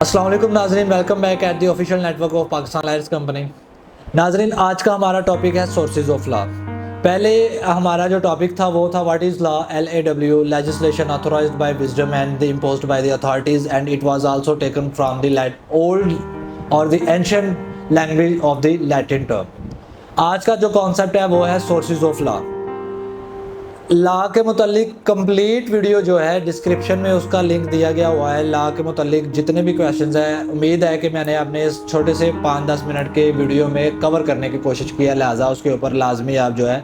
अस्सलाम वालेकुम नाजरीन, welcome back at the official network of Pakistan lawyers company. नाजरीन, आज का हमारा टॉपिक है सोर्सेज ऑफ लॉ। पहले हमारा जो टॉपिक था वो था what is law, LAW, legislation authorised by wisdom and the imposed by the authorities, and it was also taken from the old और the ancient language of the Latin term. आज का जो कॉन्सेप्ट है वो है सोर्सेज ऑफ लॉ। लॉ के मुतालिक complete video जो है डिस्क्रिप्शन में उसका लिंक दिया गया हुआ है। लॉ के मुतालिक जितने भी क्वेश्चंस हैं, उम्मीद है कि मैंने अपने इस छोटे से 5-10 मिनट के वीडियो में कवर करने की कोशिश की है, लिहाजा उसके ऊपर लाजमी आप जो है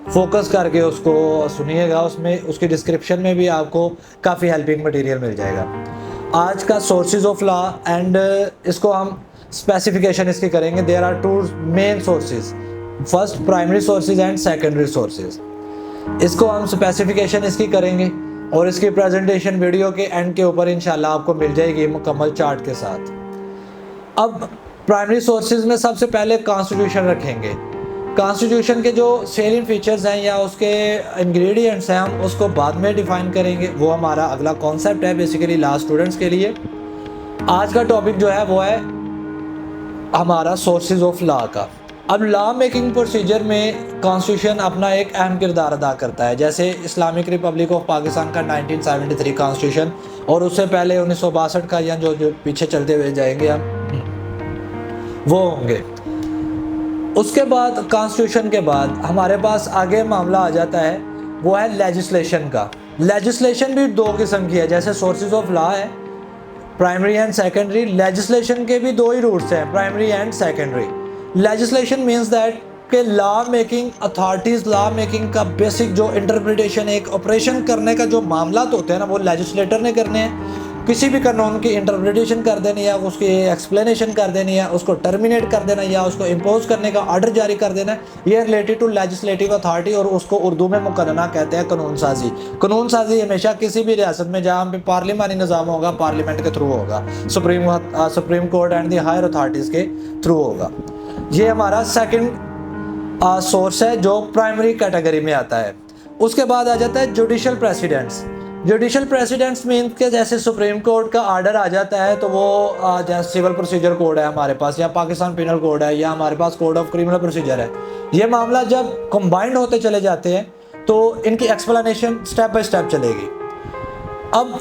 फोकस करके उसको सुनिएगा। उसमें उसकी डिस्क्रिप्शन में भी आपको काफ़ी हेल्पिंग मटेरियल मिल जाएगा। आज का सोर्सेज ऑफ लॉ एंड इसको हम स्पेसिफिकेशन इसकी करेंगे। There are two main sources, first primary sources and secondary sources. इसको हम स्पेसिफिकेशन इसकी करेंगे और इसकी प्रेजेंटेशन वीडियो के एंड के ऊपर इंशाल्लाह आपको मिल जाएगी मुकम्मल चार्ट के साथ। अब प्राइमरी सोर्सेज में सबसे पहले कॉन्स्टिट्यूशन रखेंगे। कॉन्स्टिट्यूशन के जो सेलिंग फीचर्स हैं या उसके इंग्रेडिएंट्स हैं, हम उसको बाद में डिफाइन करेंगे। वो हमारा अगला कॉन्सेप्ट है बेसिकली लॉ स्टूडेंट्स के लिए। आज का टॉपिक जो है वो है हमारा सोर्सेज ऑफ लॉ का। अब लॉ मेकिंग प्रोसीजर में कॉन्स्टिट्यूशन अपना एक अहम किरदार अदा करता है। जैसे इस्लामिक रिपब्लिक ऑफ पाकिस्तान का 1973 कॉन्स्टिट्यूशन और उससे पहले 1962 का, या जो पीछे चलते हुए जाएंगे हम वो होंगे। उसके बाद कॉन्स्टिट्यूशन के बाद हमारे पास आगे मामला आ जाता है, वो है लेजिस्लेशन का। लेजिस्लेशन भी दो किस्म की है, जैसे सोर्सेज ऑफ लॉ है प्राइमरी एंड सेकेंडरी। लेजिस्लेशन के भी दो ही रूट्स हैं, primary and secondary. Legislation means that के law making authorities, law making का बेसिक जो इंटरप्रिटेशन, एक ऑपरेशन करने का जो मामला होते हैं ना, वो लेजिस्लेटर ने करने हैं। किसी भी कानून की इंटरप्रिटेशन कर देनी है, उसकी एक्सप्लेनेशन कर देनी है, उसको टर्मिनेट कर देना या उसको इम्पोज करने का ऑर्डर जारी कर देना है, ये रिलेटेड टू लेजिस्लेटिव अथॉरिटी, और उसको उर्दू में मुकदमा कहते हैं कानून साजी। कानून साजी हमेशा किसी भी रियासत में जहाँ पे पार्लिमानी निज़ाम होगा, पार्लियामेंट के थ्रू होगा, supreme court and the higher authorities के थ्रू होगा। ये हमारा सेकंड सोर्स है जो प्राइमरी कैटेगरी में आता है। उसके बाद आ जाता है judicial precedents. Judicial precedents mean के जैसे सुप्रीम कोर्ट का आर्डर आ जाता है तो वो जैसे सिविल प्रोसीजर कोड है हमारे पास, या पाकिस्तान पिनल कोड है, या हमारे पास कोड ऑफ क्रिमिनल प्रोसीजर है। ये मामला जब कंबाइंड होते चले जाते हैं तो इनकी एक्सप्लेनेशन स्टेप बाय स्टेप चलेगी। अब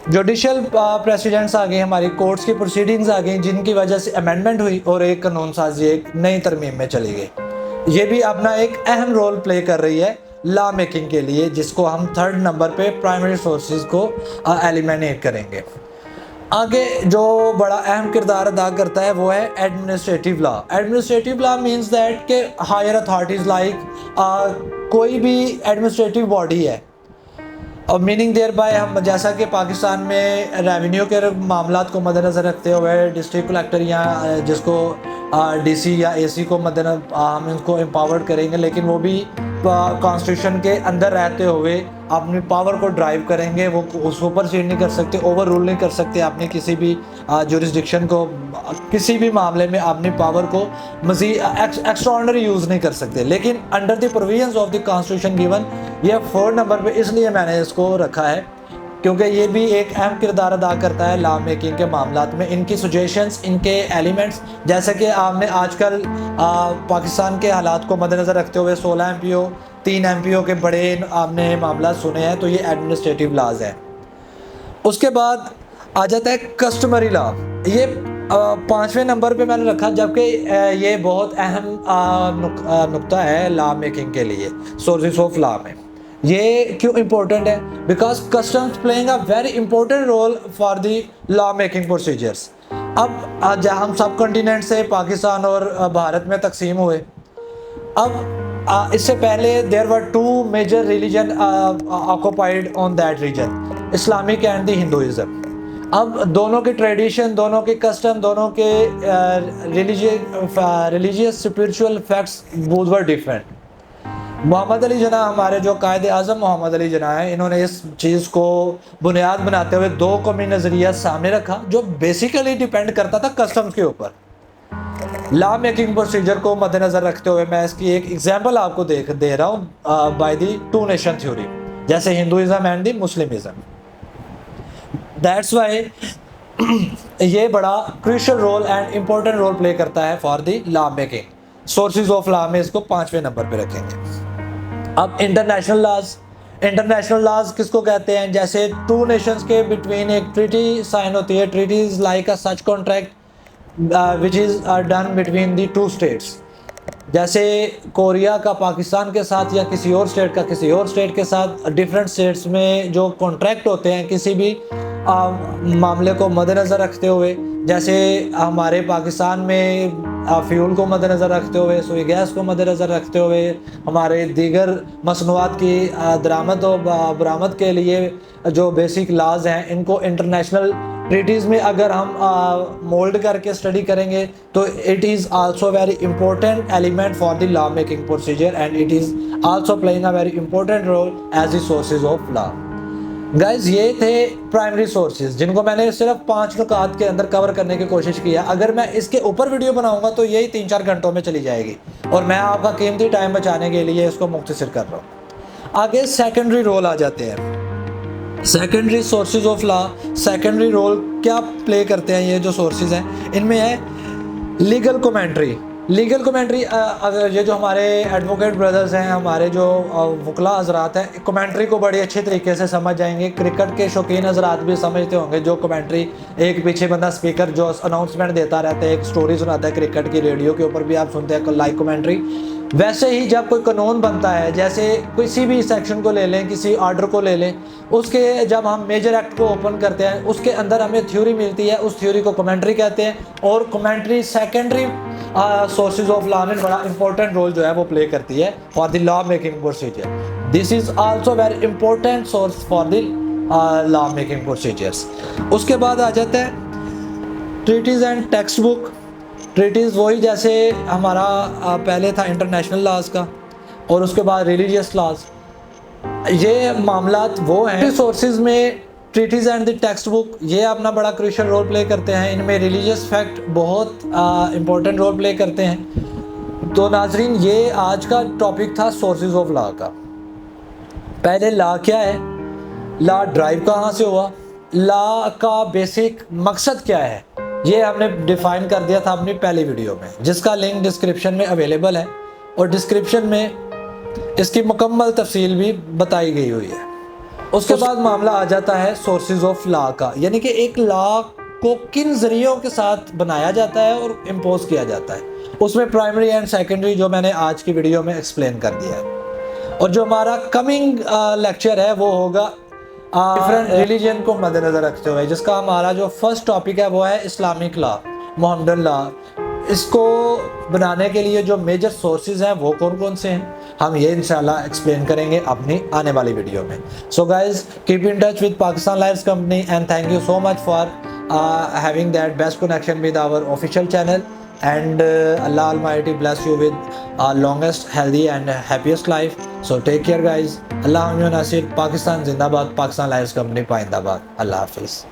जुडिशल प्रेसिडेंट्स आ गए, हमारी कोर्ट्स की प्रोसीडिंग्स आ गई, जिनकी वजह से अमेंडमेंट हुई और एक कानून साजी एक नई तरमीम में चली गई। ये भी अपना एक अहम रोल प्ले कर रही है लॉ मेकिंग के लिए, जिसको हम थर्ड नंबर पे प्राइमरी सोर्सेज को एलिमिनेट करेंगे। आगे जो बड़ा अहम किरदार अदा करता है वो है administrative law. Administrative law means that के हायर अथॉरिटीज़ लाइक कोई भी एडमिनिस्ट्रेटिव बॉडी है, और मीनिंग देयर बाय हम जैसा कि पाकिस्तान में रेवेन्यू के मामलात को मद्देनज़र रखते हुए डिस्ट्रिक्ट कलेक्टर या जिसको DC या AC को मद्देनज़र हम इनको एम्पावर्ड करेंगे, लेकिन वो भी कॉन्स्टिट्यूशन के अंदर रहते हुए अपनी पावर को ड्राइव करेंगे। वो उसको सुपरसीड नहीं कर सकते, ओवर रूल नहीं कर सकते अपने किसी भी जुरिस्डिक्शन को, किसी भी मामले में अपनी पावर को मज़ीद एक्स्ट्राऑर्डिनरी यूज़ नहीं कर सकते। लेकिन under the provisions of the constitution given, ये 4 नंबर पे इसलिए मैंने इसको रखा है क्योंकि ये भी एक अहम किरदार अदा करता है लॉ मेकिंग के मामलात में। इनकी सजेशंस, इनके एलिमेंट्स, जैसे कि आपने आजकल पाकिस्तान के हालात को मद्देनज़र रखते हुए 16 MPO, 3 MPO के बड़े आपने मामला सुने हैं, तो ये एडमिनिस्ट्रेटिव लॉज है। उसके बाद आ जाता है कस्टमरी लॉ। ये 5वें नंबर पे मैंने रखा, जबकि ये बहुत अहम नुक्ता है लॉ मेकिंग के लिए सोर्सेस ऑफ लॉ में। ये क्यों इम्पोर्टेंट है? Because customs playing a very important role for the law making procedures. अब जहाँ हम सब कॉन्टिनेंट से पाकिस्तान और भारत में तकसीम हुए, अब इससे पहले there were 2 major religion occupied on that region, Islamic and the Hinduism. अब दोनों के ट्रेडिशन, दोनों के कस्टम, दोनों के religious spiritual facts both were different. Mohammad Ali Jinnah, हमारे जो कायदे आज़म मोहम्मद अली जना है, इन्होंने इस चीज़ को बुनियाद बनाते हुए 2 कौमी नज़रिया सामने रखा जो बेसिकली डिपेंड करता था कस्टम्स के ऊपर। लॉ मेकिंग प्रोसीजर को मद्देनज़र रखते हुए मैं इसकी एक एग्जांपल आपको दे रहा हूँ बाय दी 2 नेशन थ्योरी, जैसे Hinduism and the Muslimism. That's why ये बड़ा crucial role and important role play करता है for the law making. Sources of law में इसको 5वें नंबर पे रखेंगे। अब इंटरनेशनल लॉज किसको कहते हैं? जैसे टू नेशंस के बिटवीन एक ट्रीटी साइन होती है। Treaty is like a such contract which is done between the two states. जैसे कोरिया का पाकिस्तान के साथ या किसी और स्टेट का किसी और स्टेट के साथ, डिफरेंट स्टेट्स में जो कॉन्ट्रैक्ट होते हैं किसी भी मामले को मद्देनज़र रखते हुए, जैसे हमारे पाकिस्तान में फ्यूल को मद्देनज़र रखते हुए, सुई गैस को मद्देनज़र रखते हुए, हमारे दीगर मसनूआत की दरामद और बरामद के लिए जो बेसिक लाज हैं, इनको इंटरनेशनल ट्रीटीज़ में अगर हम मोल्ड करके स्टडी करेंगे तो it is also very important element for the law making procedure and it is also playing a very important role as the sources of law. Guys, ये थे प्राइमरी सोर्सेज जिनको मैंने सिर्फ 5 नुकात के अंदर कवर करने की कोशिश की है। अगर मैं इसके ऊपर वीडियो बनाऊंगा तो यही 3-4 घंटों में चली जाएगी और मैं आपका कीमती टाइम बचाने के लिए इसको मुख्तसर कर रहा हूँ। आगे सेकेंडरी रोल आ जाते हैं। Secondary sources of law, secondary role क्या प्ले करते हैं ये जो सोर्सेज हैं? इनमें है लीगल कमेंट्री। लीगल कमेंट्री, अगर ये जो हमारे एडवोकेट ब्रदर्स हैं, हमारे जो वकला हजरात हैं, कमेंट्री को बड़ी अच्छे तरीके से समझ जाएंगे। क्रिकेट के शौकीन हजरात भी समझते होंगे जो कमेंट्री, एक पीछे बंदा स्पीकर जो अनाउंसमेंट देता रहता है, एक स्टोरी सुनाता है क्रिकेट की, रेडियो के ऊपर भी आप सुनते हैं लाइव कमेंट्री। वैसे ही जब कोई कानून बनता है, जैसे किसी भी सेक्शन को ले लें, किसी ऑर्डर को ले लें, उसके जब हम मेजर एक्ट को ओपन करते हैं उसके अंदर हमें थ्योरी मिलती है, उस थ्योरी को कमेंट्री कहते हैं। और commentary secondary sources of law में बड़ा इंपॉर्टेंट रोल जो है वो प्ले करती है for the law making procedure. This is also very important source for the law making procedures. उसके बाद आ जाता है treaties and text book. Treaties वही जैसे हमारा पहले था इंटरनेशनल लॉज का, और उसके बाद रिलीजियस लॉज। ये मामलात वो हैं सोर्सेज में treaties and the text book, ये अपना बड़ा क्रूशियल रोल प्ले करते हैं। इनमें रिलीजियस फैक्ट बहुत इंपॉर्टेंट रोल प्ले करते हैं। तो नाजरीन, ये आज का टॉपिक था सोर्सेज ऑफ लॉ का। पहले लॉ क्या है, लॉ ड्राइव कहाँ से हुआ, लॉ का बेसिक मकसद क्या है, ये हमने डिफाइन कर दिया था अपनी पहली वीडियो में, जिसका लिंक डिस्क्रिप्शन में अवेलेबल है और डिस्क्रिप्शन में इसकी मुकम्मल तफसील भी बताई गई हुई है। उसके बाद मामला आ जाता है सोर्सेज ऑफ लॉ का, यानी कि एक लॉ को किन जरियों के साथ बनाया जाता है और इम्पोज किया जाता है। उसमें प्राइमरी एंड सेकेंडरी जो मैंने आज की वीडियो में एक्सप्लेन कर दिया है। और जो हमारा कमिंग लेक्चर है वो होगा डिफरेंट रिलीजन को मद्देनजर रखते हुए, जिसका हमारा जो फर्स्ट टॉपिक है वो है इस्लामिक लॉ, मोहम्मदन लॉ। इसको बनाने के लिए जो मेजर सोर्सेज हैं वो कौन कौन से हैं, हम ये इंशाल्लाह एक्सप्लेन करेंगे अपनी आने वाली वीडियो में। So guys, keep in touch with Pakistan lawyers company and thank you so much for having that best connection with our official channel, and Allah Almighty bless you with longest, healthy and happiest life. So take care guys. Allah Nasir. Pakistan Zindabad. Pakistan Lions Company Paindabad. Allah Hafiz.